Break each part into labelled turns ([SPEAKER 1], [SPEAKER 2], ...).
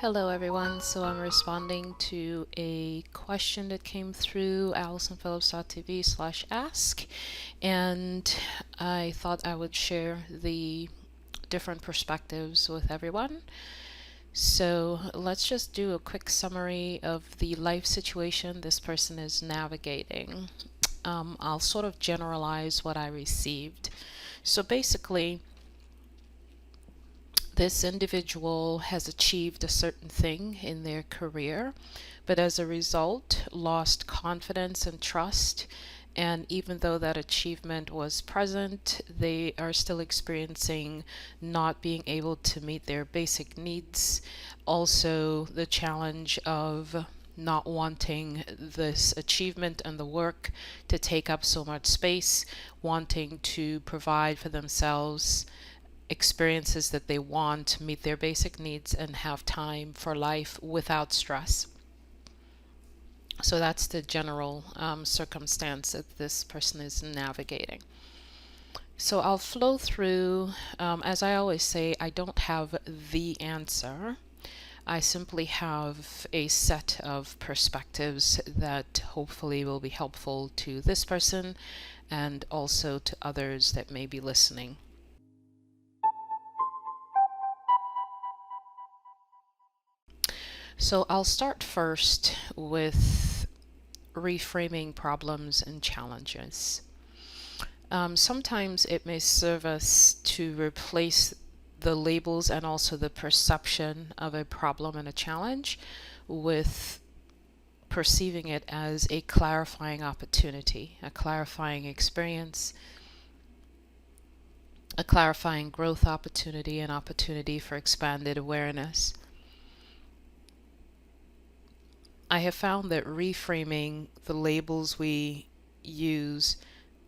[SPEAKER 1] Hello everyone, so I'm responding to a question that came through AlisonPhillips.tv/ask, and I thought I would share the different perspectives with everyone. So let's just do a quick summary of the life situation this person is navigating. I'll sort of generalize what I received. So basically, this individual has achieved a certain thing in their career, but as a result, lost confidence and trust. And even though that achievement was present, they are still experiencing not being able to meet their basic needs. Also, the challenge of not wanting this achievement and the work to take up so much space, wanting to provide for themselves experiences that they want, meet their basic needs, and have time for life without stress. So that's the general circumstance that this person is navigating. So I'll flow through. As I always say, I don't have the answer. I simply have a set of perspectives that hopefully will be helpful to this person and also to others that may be listening. So I'll start first with reframing problems and challenges. Sometimes it may serve us to replace the labels and also the perception of a problem and a challenge with perceiving it as a clarifying opportunity, a clarifying experience, a clarifying growth opportunity, an opportunity for expanded awareness. I have found that reframing the labels we use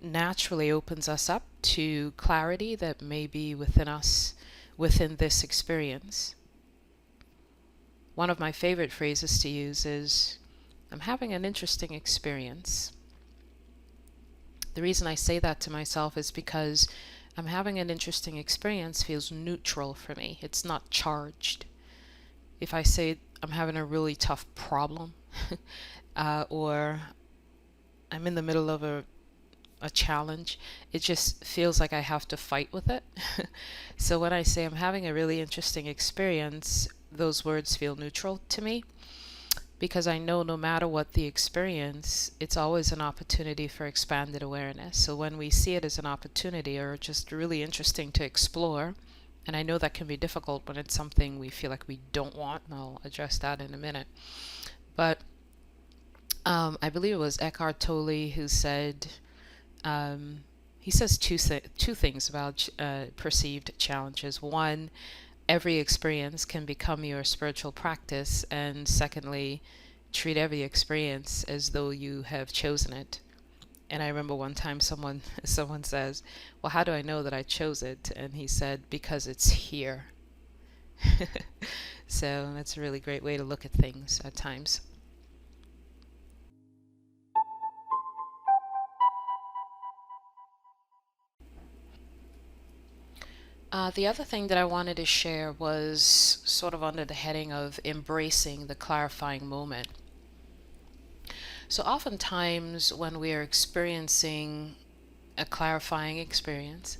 [SPEAKER 1] naturally opens us up to clarity that may be within us within this experience. One of my favorite phrases to use is, I'm having an interesting experience. The reason I say that to myself is because I'm having an interesting experience feels neutral for me. It's not charged. If I say I'm having a really tough problem or I'm in the middle of a challenge, it just feels like I have to fight with it. So when I say I'm having a really interesting experience, those words feel neutral to me because I know no matter what the experience, it's always an opportunity for expanded awareness. So when we see it as an opportunity or just really interesting to explore, and I know that can be difficult when it's something we feel like we don't want, and I'll address that in a minute. But I believe it was Eckhart Tolle who said, he says two things about perceived challenges. One, every experience can become your spiritual practice, and secondly, treat every experience as though you have chosen it. And I remember one time someone says, well, how do I know that I chose it? And he said, because it's here. So that's a really great way to look at things at times. The other thing that I wanted to share was sort of under the heading of embracing the clarifying moment. So oftentimes when we are experiencing a clarifying experience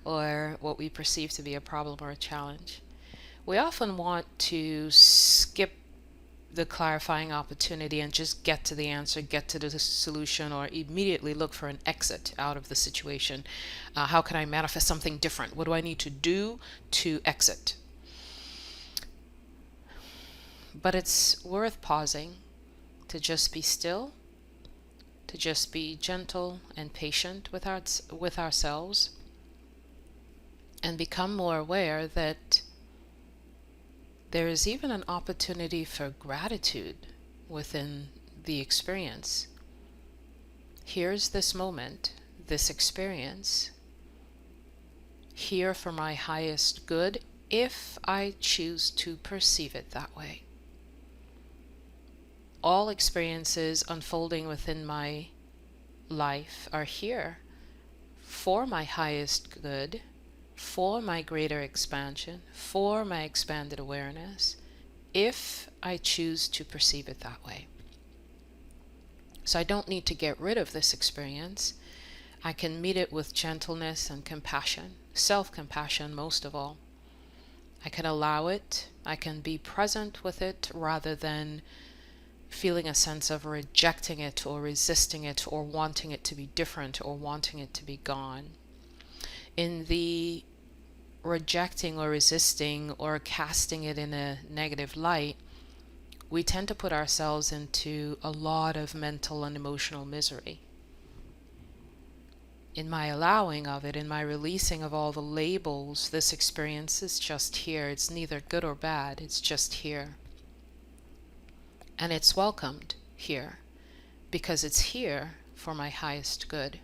[SPEAKER 1] or what we perceive to be a problem or a challenge, we often want to skip the clarifying opportunity and just get to the answer, get to the solution, or immediately look for an exit out of the situation. How can I manifest something different? What do I need to do to exit? But it's worth pausing to just be still, to just be gentle and patient with ourselves, and become more aware that there is even an opportunity for gratitude within the experience. Here's this moment, this experience, here for my highest good, if I choose to perceive it that way. All experiences unfolding within my life are here for my highest good, for my greater expansion, for my expanded awareness, if I choose to perceive it that way. So I don't need to get rid of this experience. I can meet it with gentleness and compassion, self-compassion most of all. I can allow it. I can be present with it rather than feeling a sense of rejecting it or resisting it or wanting it to be different or wanting it to be gone. In the rejecting or resisting or casting it in a negative light, we tend to put ourselves into a lot of mental and emotional misery. In my allowing of it, in my releasing of all the labels, this experience is just here. It's neither good or bad. It's just here. And it's welcomed here because it's here for my highest good.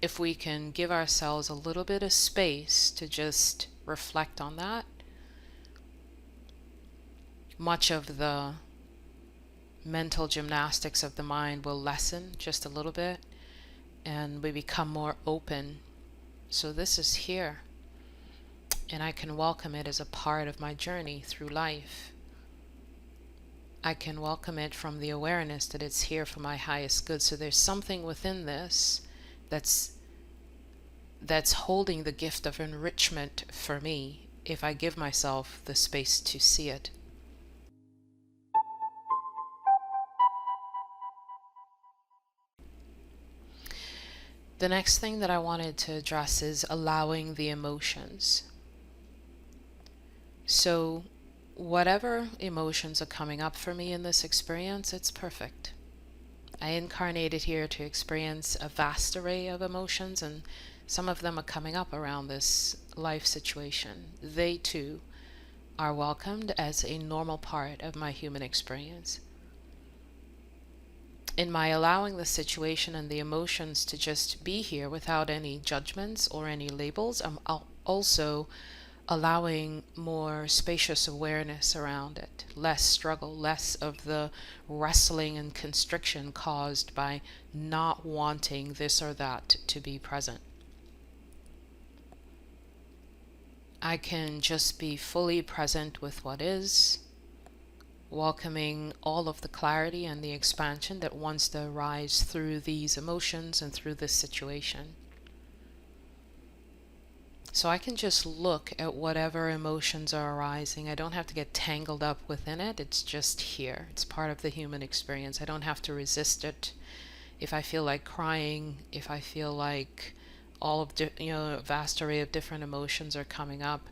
[SPEAKER 1] If we can give ourselves a little bit of space to just reflect on that, much of the mental gymnastics of the mind will lessen just a little bit, and we become more open. So this is here, and I can welcome it as a part of my journey through life. I can welcome it from the awareness that it's here for my highest good. So there's something within this that's holding the gift of enrichment for me if I give myself the space to see it. The next thing that I wanted to address is allowing the emotions. So whatever emotions are coming up for me in this experience, it's perfect. I incarnated here to experience a vast array of emotions, and some of them are coming up around this life situation. They too are welcomed as a normal part of my human experience. In my allowing the situation and the emotions to just be here without any judgments or any labels, I'm also allowing more spacious awareness around it, less struggle, less of the wrestling and constriction caused by not wanting this or that to be present. I can just be fully present with what is, welcoming all of the clarity and the expansion that wants to arise through these emotions and through this situation. So I can just look at whatever emotions are arising. I don't have to get tangled up within it. It's just here. It's part of the human experience. I don't have to resist it. If I feel like crying, if I feel like all of a vast array of different emotions are coming up,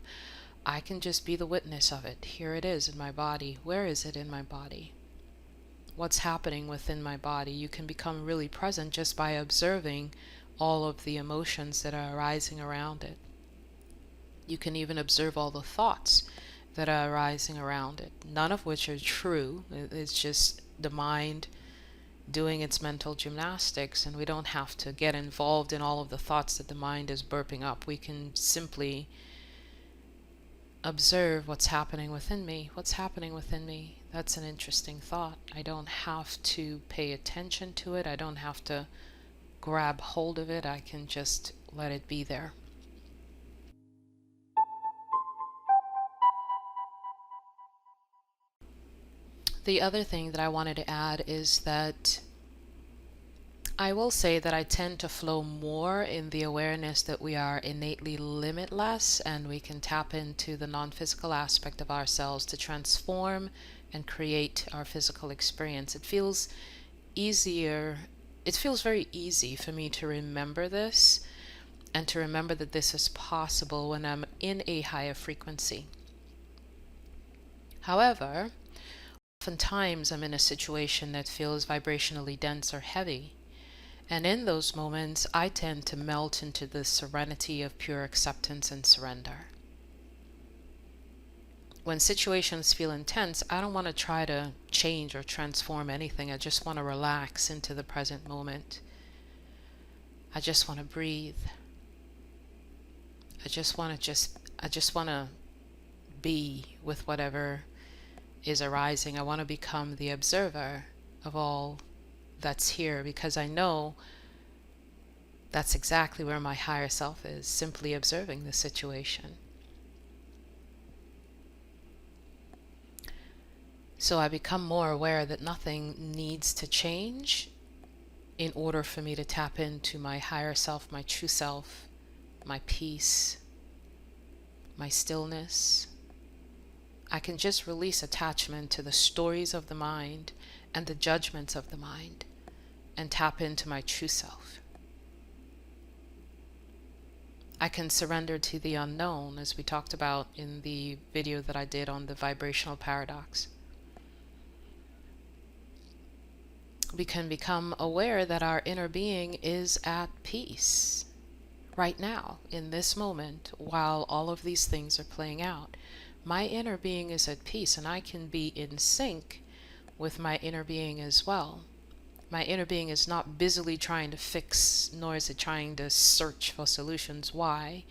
[SPEAKER 1] I can just be the witness of it. Here it is in my body. Where is it in my body? What's happening within my body? You can become really present just by observing all of the emotions that are arising around it. You can even observe all the thoughts that are arising around it, none of which are true. It's just the mind doing its mental gymnastics, and we don't have to get involved in all of the thoughts that the mind is burping up. We can simply observe what's happening within me. What's happening within me? That's an interesting thought. I don't have to pay attention to it. I don't have to grab hold of it. I can just let it be there. The other thing that I wanted to add is that I will say that I tend to flow more in the awareness that we are innately limitless, and we can tap into the non-physical aspect of ourselves to transform and create our physical experience. It feels easier. It feels very easy for me to remember this and to remember that this is possible when I'm in a higher frequency. However, oftentimes I'm in a situation that feels vibrationally dense or heavy. And in those moments, I tend to melt into the serenity of pure acceptance and surrender. When situations feel intense, I don't want to try to change or transform anything. I just want to relax into the present moment. I just want to breathe. I just want to be with whatever is arising. I want to become the observer of all that's here, because I know that's exactly where my higher self is, simply observing the situation. So I become more aware that nothing needs to change in order for me to tap into my higher self, my true self, my peace, my stillness. I can just release attachment to the stories of the mind and the judgments of the mind and tap into my true self. I can surrender to the unknown, as we talked about in the video that I did on the vibrational paradox. We can become aware that our inner being is at peace right now, in this moment, while all of these things are playing out. My inner being is at peace, and I can be in sync with my inner being as well. My inner being is not busily trying to fix, nor is it trying to search for solutions. Why?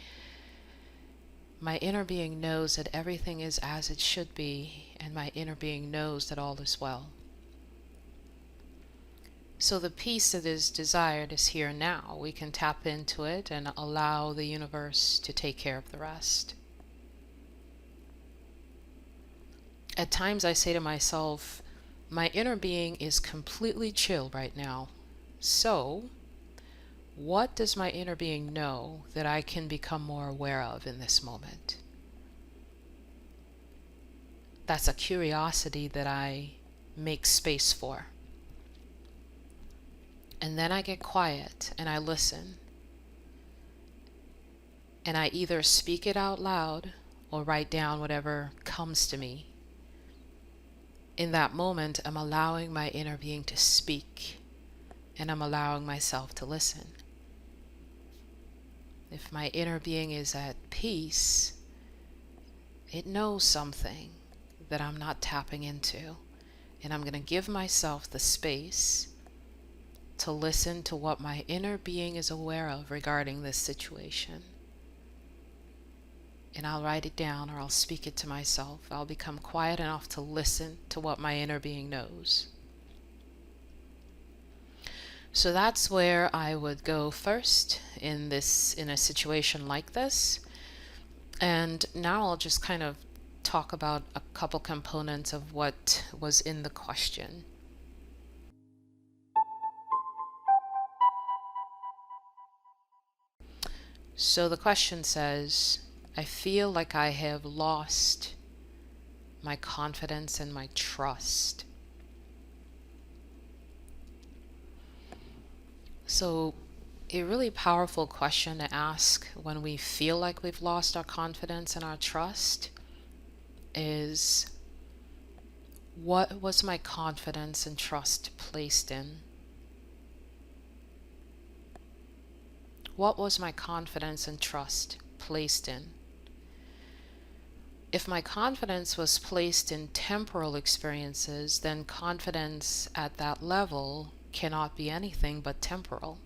[SPEAKER 1] My inner being knows that everything is as it should be, and my inner being knows that all is well. So the peace that is desired is here now. We can tap into it and allow the universe to take care of the rest. At times I say to myself, my inner being is completely chill right now. So, what does my inner being know that I can become more aware of in this moment? That's a curiosity that I make space for. And then I get quiet and I listen. And I either speak it out loud or write down whatever comes to me. In that moment, I'm allowing my inner being to speak, and I'm allowing myself to listen. If my inner being is at peace, it knows something that I'm not tapping into, and I'm going to give myself the space to listen to what my inner being is aware of regarding this situation. And I'll write it down, or I'll speak it to myself. I'll become quiet enough to listen to what my inner being knows. So that's where I would go first in a situation like this. And now I'll just kind of talk about a couple components of what was in the question. So the question says, I feel like I have lost my confidence and my trust. So a really powerful question to ask when we feel like we've lost our confidence and our trust is, what was my confidence and trust placed in? What was my confidence and trust placed in? If my confidence was placed in temporal experiences, then confidence at that level cannot be anything but temporal.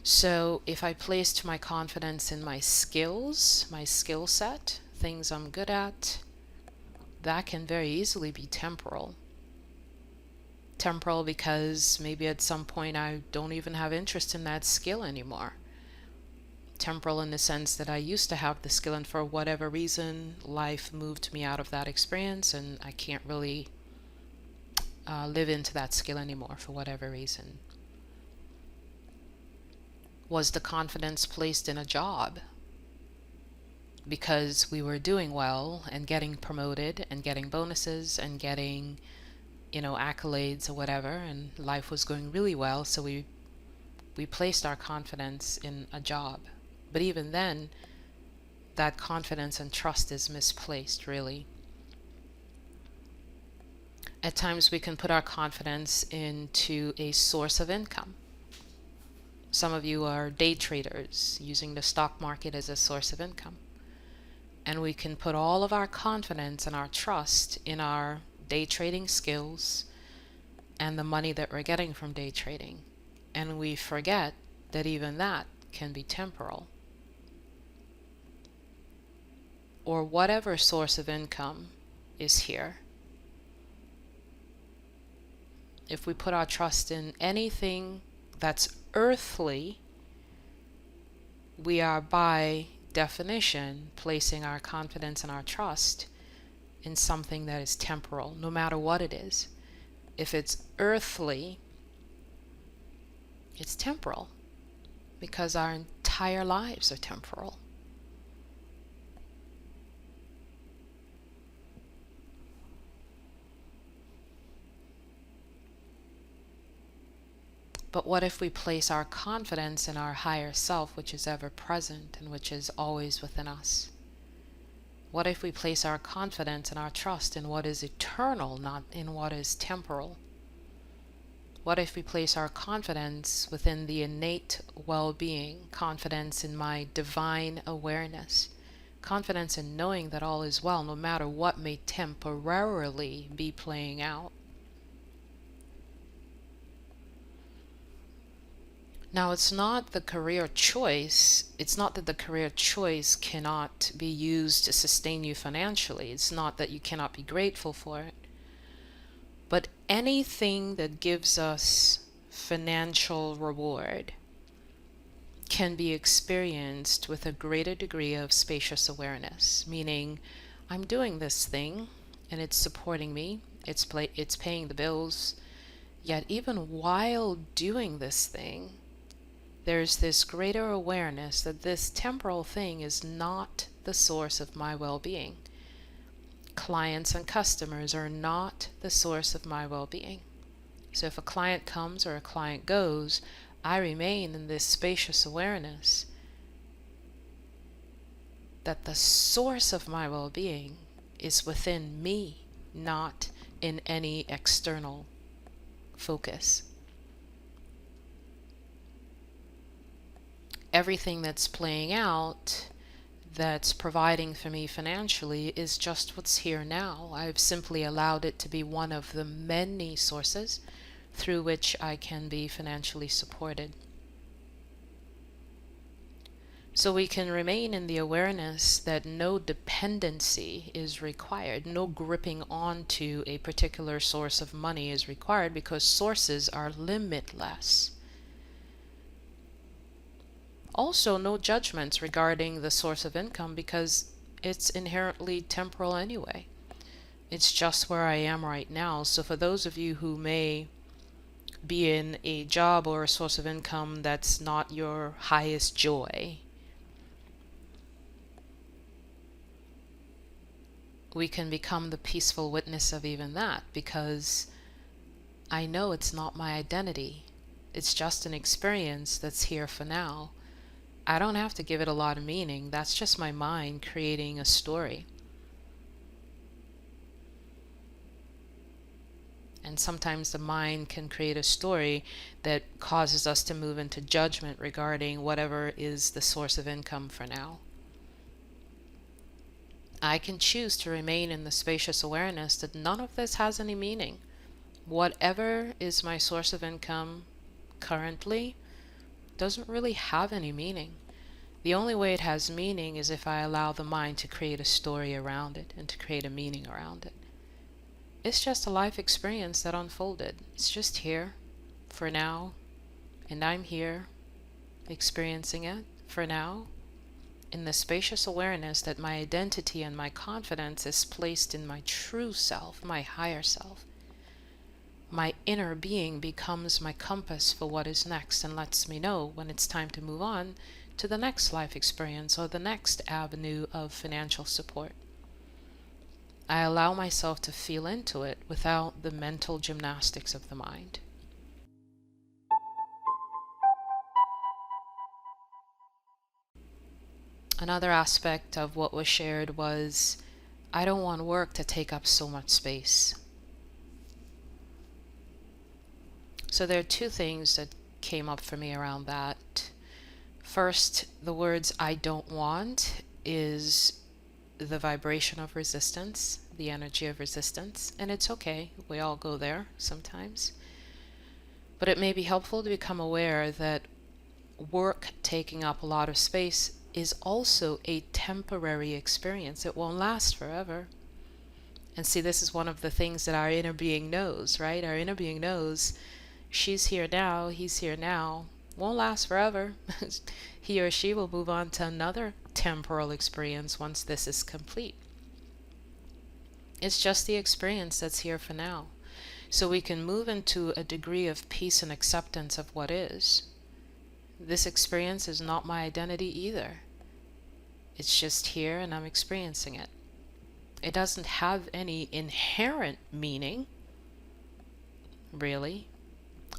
[SPEAKER 1] So if I placed my confidence in my skills, my skill set, things I'm good at, that can very easily be temporal. Temporal because maybe at some point I don't even have interest in that skill anymore. Temporal in the sense that I used to have the skill, and for whatever reason life moved me out of that experience and I can't really live into that skill anymore for whatever reason. Was the confidence placed in a job because we were doing well and getting promoted and getting bonuses and getting, accolades or whatever, and life was going really well, so we placed our confidence in a job. But even then, that confidence and trust is misplaced, really. At times we can put our confidence into a source of income. Some of you are day traders using the stock market as a source of income. And we can put all of our confidence and our trust in our day trading skills and the money that we're getting from day trading. And we forget that even that can be temporal. Or whatever source of income is here. If we put our trust in anything that's earthly, we are by definition placing our confidence and our trust in something that is temporal, no matter what it is. If it's earthly, it's temporal because our entire lives are temporal. But what if we place our confidence in our higher self, which is ever present and which is always within us? What if we place our confidence and our trust in what is eternal, not in what is temporal? What if we place our confidence within the innate well-being, confidence in my divine awareness, confidence in knowing that all is well, no matter what may temporarily be playing out? Now, it's not the career choice. It's not that the career choice cannot be used to sustain you financially. It's not that you cannot be grateful for it. But anything that gives us financial reward can be experienced with a greater degree of spacious awareness, meaning I'm doing this thing and it's supporting me, it's paying the bills, yet even while doing this thing, there's this greater awareness that this temporal thing is not the source of my well-being. Clients and customers are not the source of my well-being. So if a client comes or a client goes, I remain in this spacious awareness that the source of my well-being is within me, not in any external focus. Everything that's playing out, that's providing for me financially, is just what's here now. I've simply allowed it to be one of the many sources through which I can be financially supported. So we can remain in the awareness that no dependency is required, no gripping onto a particular source of money is required, because sources are limitless. Also, no judgments regarding the source of income because it's inherently temporal anyway. It's just where I am right now. So for those of you who may be in a job or a source of income that's not your highest joy, we can become the peaceful witness of even that, because I know it's not my identity. It's just an experience that's here for now. I don't have to give it a lot of meaning. That's just my mind creating a story. And sometimes the mind can create a story that causes us to move into judgment regarding whatever is the source of income for now. I can choose to remain in the spacious awareness that none of this has any meaning. Whatever is my source of income currently doesn't really have any meaning. The only way it has meaning is if I allow the mind to create a story around it and to create a meaning around it. It's just a life experience that unfolded. It's just here for now, and I'm here experiencing it for now in the spacious awareness that my identity and my confidence is placed in my true self, my higher self. My inner being becomes my compass for what is next and lets me know when it's time to move on to the next life experience or the next avenue of financial support. I allow myself to feel into it without the mental gymnastics of the mind. Another aspect of what was shared was, I don't want work to take up so much space. So there are two things that came up for me around that. First, the words I don't want is the vibration of resistance, the energy of resistance, and it's okay. We all go there sometimes. But it may be helpful to become aware that work taking up a lot of space is also a temporary experience. It won't last forever. And see, this is one of the things that our inner being knows, right? Our inner being knows she's here now, he's here now, won't last forever. He or she will move on to another temporal experience once this is complete. It's just the experience that's here for now. So we can move into a degree of peace and acceptance of what is. This experience is not my identity either. It's just here and I'm experiencing it. It doesn't have any inherent meaning, really,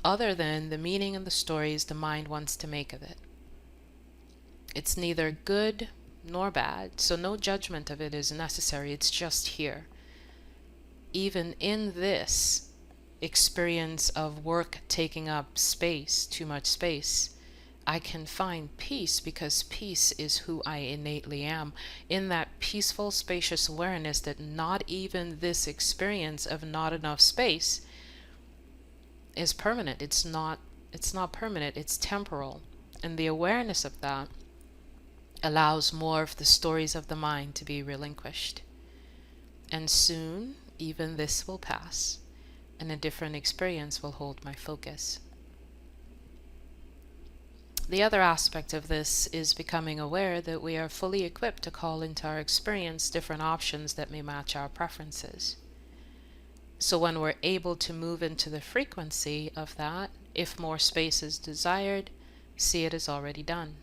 [SPEAKER 1] other than the meaning and the stories the mind wants to make of it. It's neither good nor bad, so no judgment of it is necessary. It's just here. Even in this experience of work taking up space, too much space, I can find peace because peace is who I innately am. In that peaceful, spacious awareness that not even this experience of not enough space is permanent. It's not permanent, it's temporal. And the awareness of that allows more of the stories of the mind to be relinquished. And soon, even this will pass, and a different experience will hold my focus. The other aspect of this is becoming aware that we are fully equipped to call into our experience different options that may match our preferences. So when we're able to move into the frequency of that, if more space is desired, see it as already done.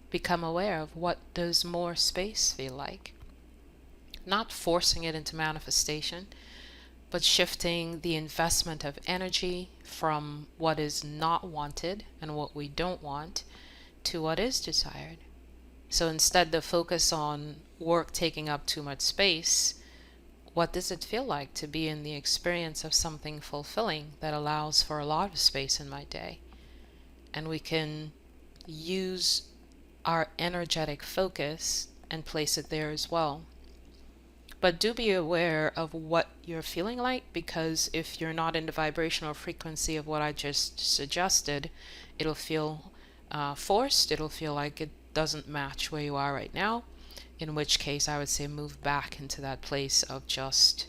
[SPEAKER 1] Become aware of what does more space feel like. Not forcing it into manifestation, but shifting the investment of energy from what is not wanted and what we don't want to what is desired. So instead the focus on work taking up too much space, what does it feel like to be in the experience of something fulfilling that allows for a lot of space in my day? And we can use our energetic focus and place it there as well. But do be aware of what you're feeling like, because if you're not in the vibrational frequency of what I just suggested, it'll feel forced. It'll feel like it doesn't match where you are right now, in which case I would say move back into that place of just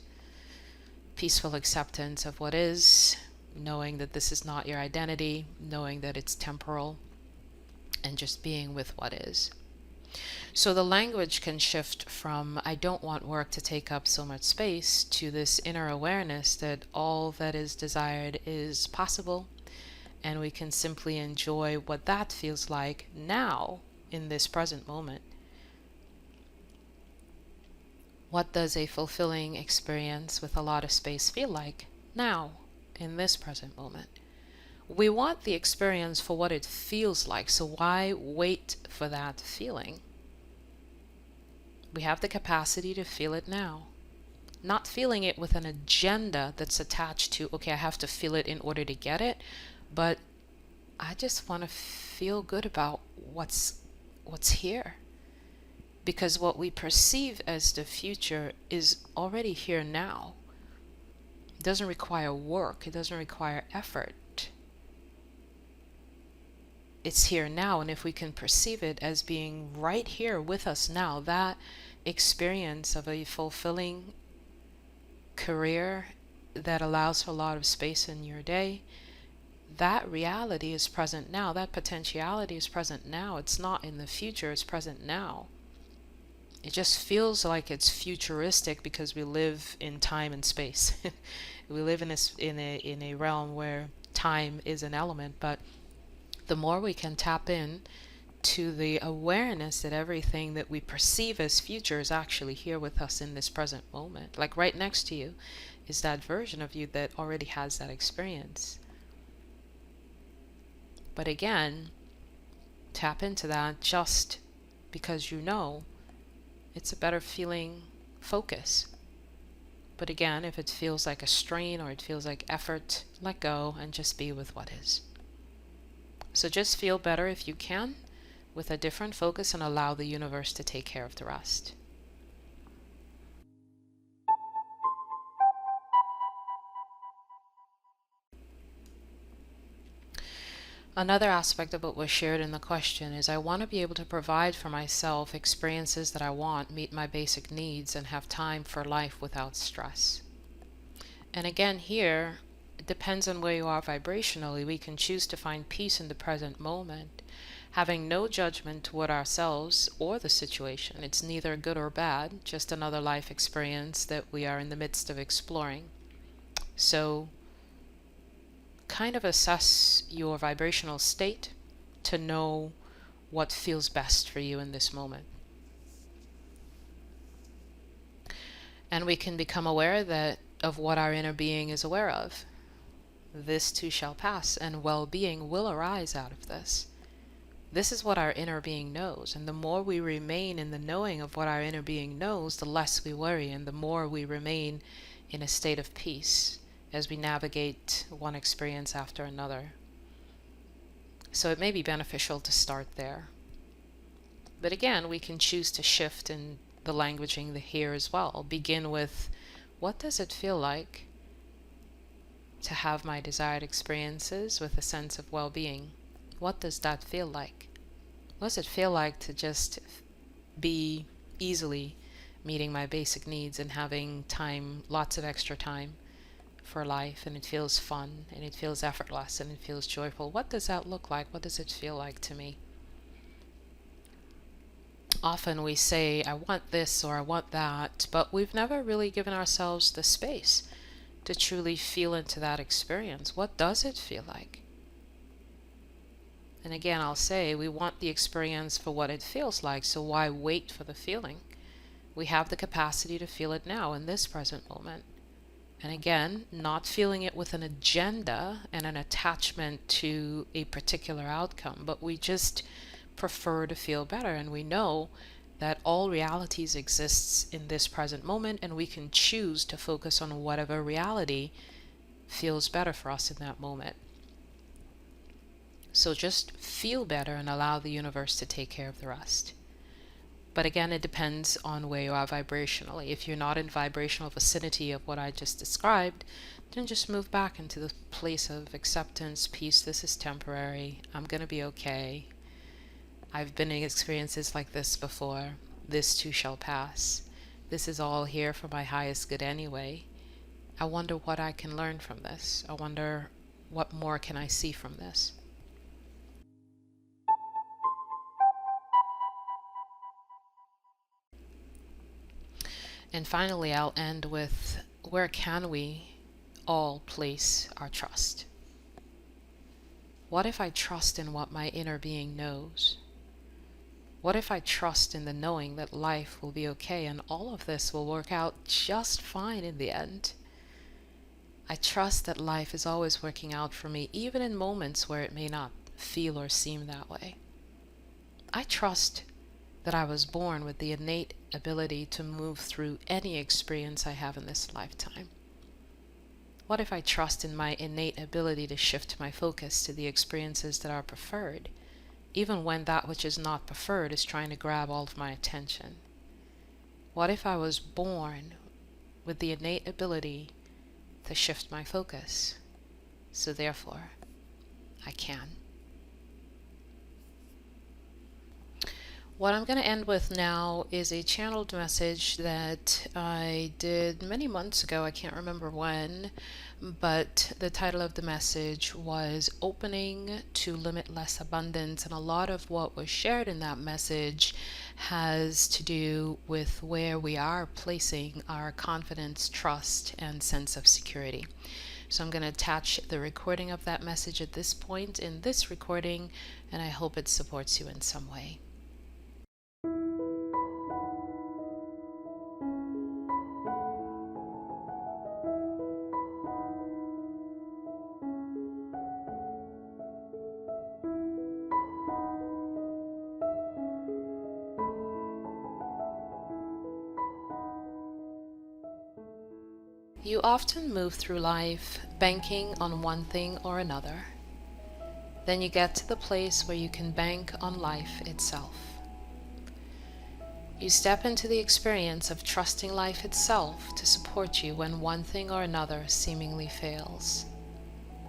[SPEAKER 1] peaceful acceptance of what is, knowing that this is not your identity, knowing that it's temporal, and just being with what is. So the language can shift from I don't want work to take up so much space to this inner awareness that all that is desired is possible, and we can simply enjoy what that feels like now in this present moment. What does a fulfilling experience with a lot of space feel like now in this present moment? We want the experience for what it feels like, so why wait for that feeling? We have the capacity to feel it now. Not feeling it with an agenda that's attached to, okay, I have to feel it in order to get it, but I just want to feel good about what's here. Because what we perceive as the future is already here now. It doesn't require work, it doesn't require effort. It's here now, and if we can perceive it as being right here with us now, that experience of a fulfilling career that allows for a lot of space in your day, that reality is present now. That potentiality is present now. It's not in the future, it's present now. It just feels like it's futuristic because we live in time and space. We live in a realm where time is an element, but the more we can tap in to the awareness that everything that we perceive as future is actually here with us in this present moment. Like right next to you is that version of you that already has that experience. But again, tap into that just because you know it's a better feeling focus. But again, if it feels like a strain or it feels like effort, let go and just be with what is. So just feel better if you can with a different focus and allow the universe to take care of the rest. Another aspect of what was shared in the question is I want to be able to provide for myself experiences that I want, meet my basic needs, and have time for life without stress. And again here, it depends on where you are vibrationally. We can choose to find peace in the present moment, having no judgment toward ourselves or the situation. It's neither good or bad, just another life experience that we are in the midst of exploring. So kind of assess your vibrational state to know what feels best for you in this moment. And we can become aware that of what our inner being is aware of. This too shall pass, and well-being will arise out of this. This is what our inner being knows, and the more we remain in the knowing of what our inner being knows, the less we worry, and the more we remain in a state of peace as we navigate one experience after another. So it may be beneficial to start there. But again, we can choose to shift in the languaging here as well. Begin with, what does it feel like to have my desired experiences with a sense of well-being? What does that feel like? What does it feel like to just be easily meeting my basic needs and having time, lots of extra time for life, and it feels fun, and it feels effortless, and it feels joyful? What does that look like? What does it feel like to me? Often we say, I want this or I want that, but we've never really given ourselves the space to truly feel into that experience. What does it feel like? And again, I'll say, we want the experience for what it feels like, so why wait for the feeling? We have the capacity to feel it now in this present moment. And again, not feeling it with an agenda and an attachment to a particular outcome, but we just prefer to feel better, and we know that all realities exists in this present moment, and we can choose to focus on whatever reality feels better for us in that moment. So just feel better and allow the universe to take care of the rest. But again, it depends on where you are vibrationally. If you're not in vibrational vicinity of what I just described, then just move back into the place of acceptance, peace. This is temporary. I'm going to be okay. I've been in experiences like this before. This too shall pass. This is all here for my highest good anyway. I wonder what I can learn from this. I wonder what more can I see from this. And finally, I'll end with, where can we all place our trust? What if I trust in what my inner being knows? What if I trust in the knowing that life will be okay and all of this will work out just fine in the end? I trust that life is always working out for me, even in moments where it may not feel or seem that way. I trust that I was born with the innate ability to move through any experience I have in this lifetime. What if I trust in my innate ability to shift my focus to the experiences that are preferred, even when that which is not preferred is trying to grab all of my attention? What if I was born with the innate ability to shift my focus, so therefore I can? What I'm going to end with now is a channeled message that I did many months ago. I can't remember when, but the title of the message was Opening to Limitless Abundance, and a lot of what was shared in that message has to do with where we are placing our confidence, trust, and sense of security. So I'm going to attach the recording of that message at this point in this recording, and I hope it supports you in some way. You often move through life banking on one thing or another. Then you get to the place where you can bank on life itself. You step into the experience of trusting life itself to support you when one thing or another seemingly fails.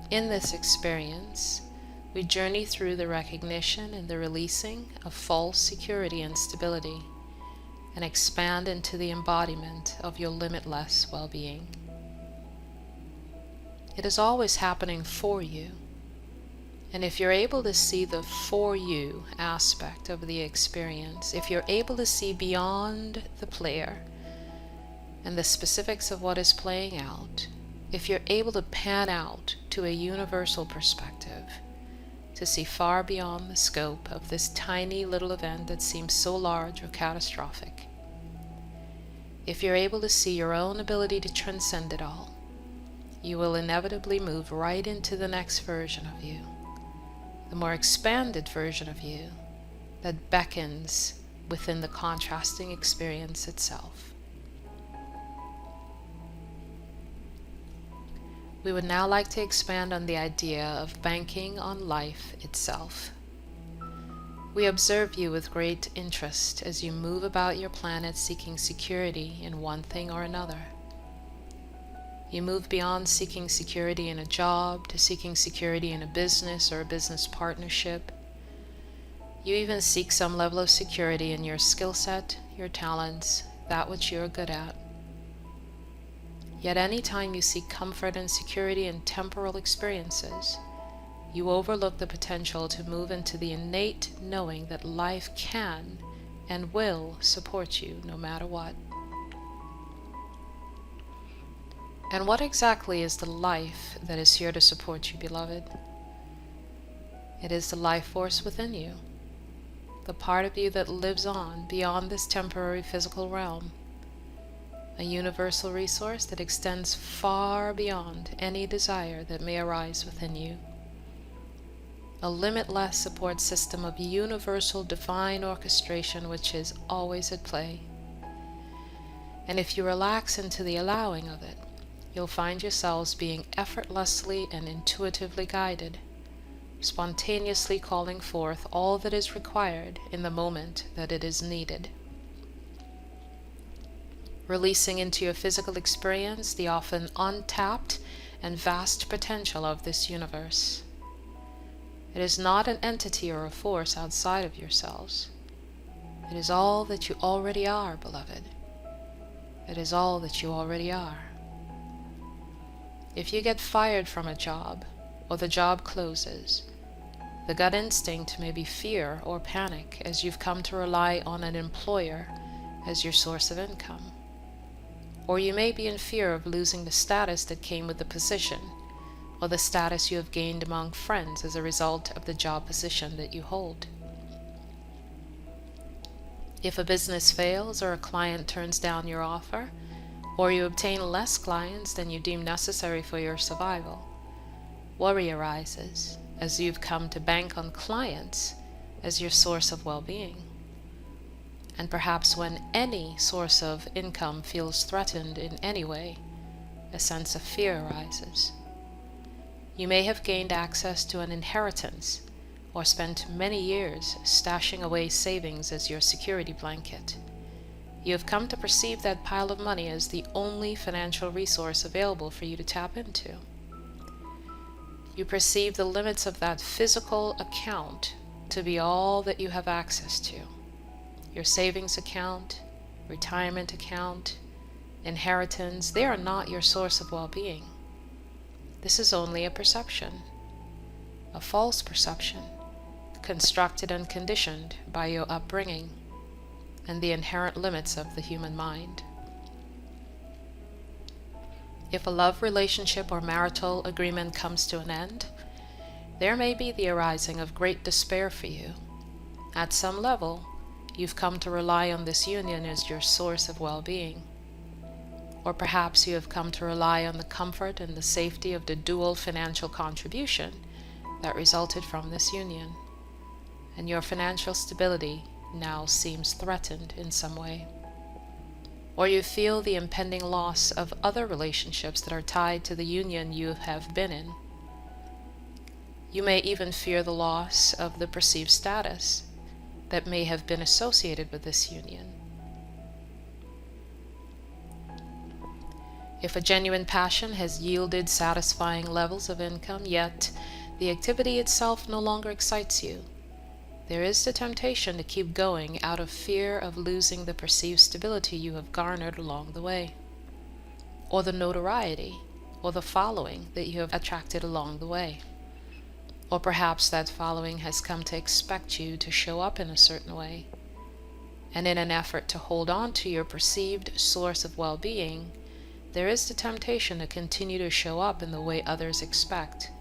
[SPEAKER 1] In this experience, we journey through the recognition and the releasing of false security and stability, and expand into the embodiment of your limitless well-being. It is always happening for you. And if you're able to see the for you aspect of the experience, if you're able to see beyond the player and the specifics of what is playing out, if you're able to pan out to a universal perspective, to see far beyond the scope of this tiny little event that seems so large or catastrophic, if you're able to see your own ability to transcend it all, you will inevitably move right into the next version of you, the more expanded version of you that beckons within the contrasting experience itself. We would now like to expand on the idea of banking on life itself. We observe you with great interest as you move about your planet seeking security in one thing or another. You move beyond seeking security in a job to seeking security in a business or a business partnership. You even seek some level of security in your skill set, your talents, that which you are good at. Yet any time you seek comfort and security in temporal experiences, you overlook the potential to move into the innate knowing that life can and will support you no matter what. And what exactly is the life that is here to support you, beloved? It is the life force within you, the part of you that lives on beyond this temporary physical realm, a universal resource that extends far beyond any desire that may arise within you. A limitless support system of universal divine orchestration which is always at play. And if you relax into the allowing of it, you'll find yourselves being effortlessly and intuitively guided, spontaneously calling forth all that is required in the moment that it is needed. Releasing into your physical experience the often untapped and vast potential of this universe. It is not an entity or a force outside of yourselves. It is all that you already are, beloved. It is all that you already are. If you get fired from a job, or the job closes, the gut instinct may be fear or panic as you've come to rely on an employer as your source of income. Or you may be in fear of losing the status that came with the position, or the status you have gained among friends as a result of the job position that you hold. If a business fails or a client turns down your offer, or you obtain less clients than you deem necessary for your survival, worry arises as you've come to bank on clients as your source of well-being. And perhaps when any source of income feels threatened in any way, a sense of fear arises. You may have gained access to an inheritance or spent many years stashing away savings as your security blanket. You have come to perceive that pile of money as the only financial resource available for you to tap into. You perceive the limits of that physical account to be all that you have access to. Your savings account, retirement account, inheritance, they are not your source of well-being. This is only a perception, a false perception, constructed and conditioned by your upbringing and the inherent limits of the human mind. If a love relationship or marital agreement comes to an end, there may be the arising of great despair for you. At some level, you've come to rely on this union as your source of well-being. Or perhaps you have come to rely on the comfort and the safety of the dual financial contribution that resulted from this union, and your financial stability now seems threatened in some way. Or you feel the impending loss of other relationships that are tied to the union you have been in. You may even fear the loss of the perceived status that may have been associated with this union. If a genuine passion has yielded satisfying levels of income, yet the activity itself no longer excites you, there is the temptation to keep going out of fear of losing the perceived stability you have garnered along the way, or the notoriety or the following that you have attracted along the way. Or perhaps that following has come to expect you to show up in a certain way. And in an effort to hold on to your perceived source of well-being, there is the temptation to continue to show up in the way others expect,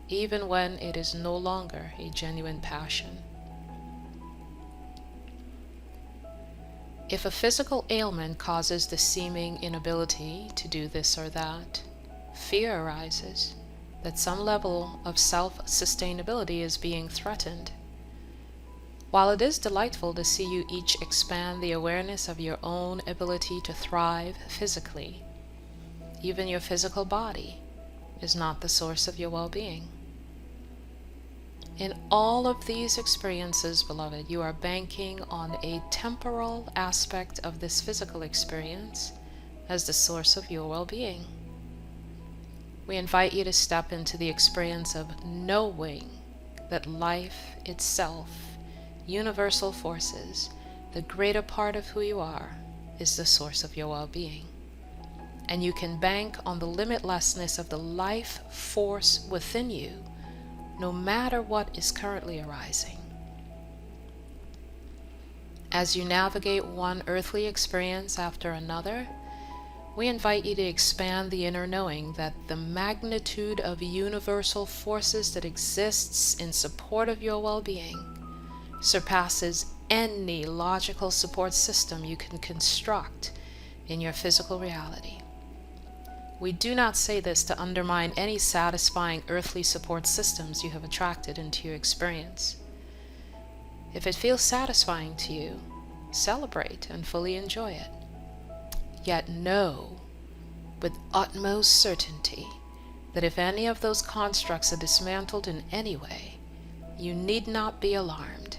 [SPEAKER 1] even when it is no longer a genuine passion. If a physical ailment causes the seeming inability to do this or that, fear arises that some level of self-sustainability is being threatened. While it is delightful to see you each expand the awareness of your own ability to thrive physically, even your physical body is not the source of your well-being. In all of these experiences, beloved, you are banking on a temporal aspect of this physical experience as the source of your well-being. We invite you to step into the experience of knowing that life itself, universal forces, the greater part of who you are, is the source of your well-being. And you can bank on the limitlessness of the life force within you, no matter what is currently arising. As you navigate one earthly experience after another, we invite you to expand the inner knowing that the magnitude of universal forces that exists in support of your well-being surpasses any logical support system you can construct in your physical reality. We do not say this to undermine any satisfying earthly support systems you have attracted into your experience. If it feels satisfying to you, celebrate and fully enjoy it. Yet know with utmost certainty that if any of those constructs are dismantled in any way, you need not be alarmed,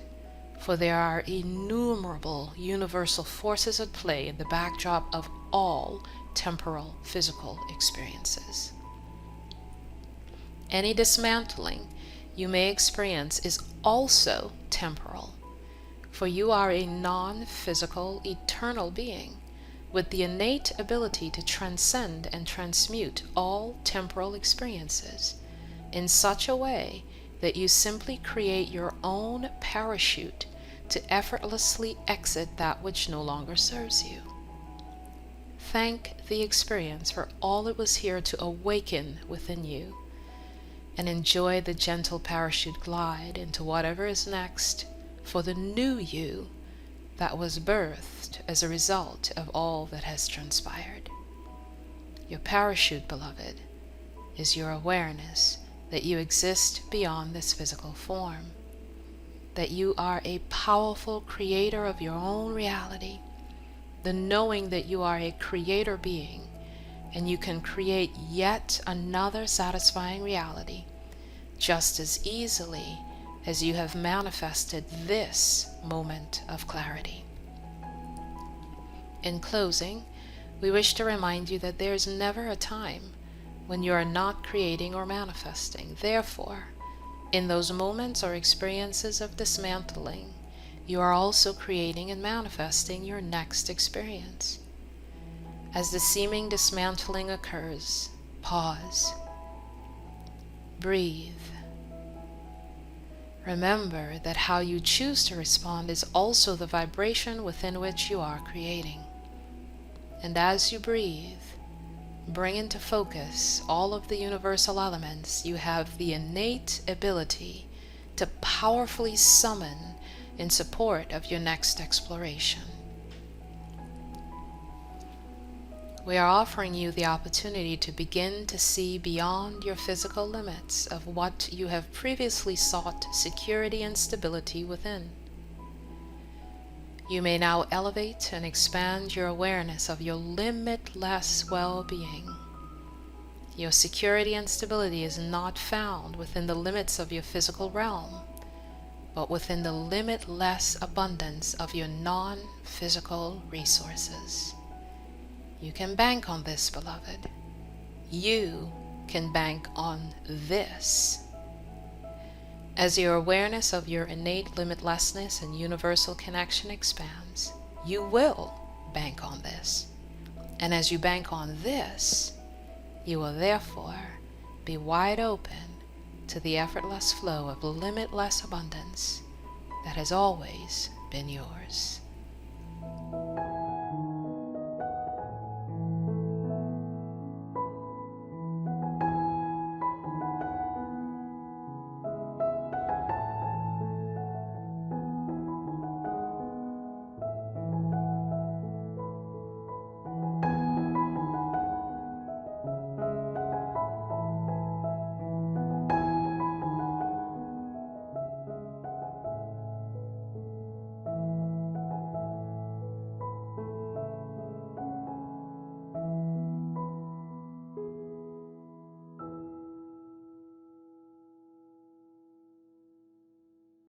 [SPEAKER 1] for there are innumerable universal forces at play in the backdrop of all temporal physical experiences. Any dismantling you may experience is also temporal, for you are a non-physical, eternal being with the innate ability to transcend and transmute all temporal experiences in such a way that you simply create your own parachute to effortlessly exit that which no longer serves you. Thank the experience for all it was here to awaken within you, and enjoy the gentle parachute glide into whatever is next for the new you that was birthed as a result of all that has transpired. Your parachute, beloved, is your awareness that you exist beyond this physical form, that you are a powerful creator of your own reality, the knowing that you are a creator being and you can create yet another satisfying reality just as easily as you have manifested this moment of clarity. In closing, we wish to remind you that there is never a time when you are not creating or manifesting. Therefore, in those moments or experiences of dismantling, you are also creating and manifesting your next experience. As the seeming dismantling occurs, pause, breathe. Remember that how you choose to respond is also the vibration within which you are creating. And as you breathe, bring into focus all of the universal elements you have the innate ability to powerfully summon in support of your next exploration. We are offering you the opportunity to begin to see beyond your physical limits of what you have previously sought security and stability within. You may now elevate and expand your awareness of your limitless well-being. Your security and stability is not found within the limits of your physical realm, but within the limitless abundance of your non-physical resources. You can bank on this, beloved. You can bank on this. As your awareness of your innate limitlessness and universal connection expands, you will bank on this. And as you bank on this, you will therefore be wide open to the effortless flow of limitless abundance that has always been yours.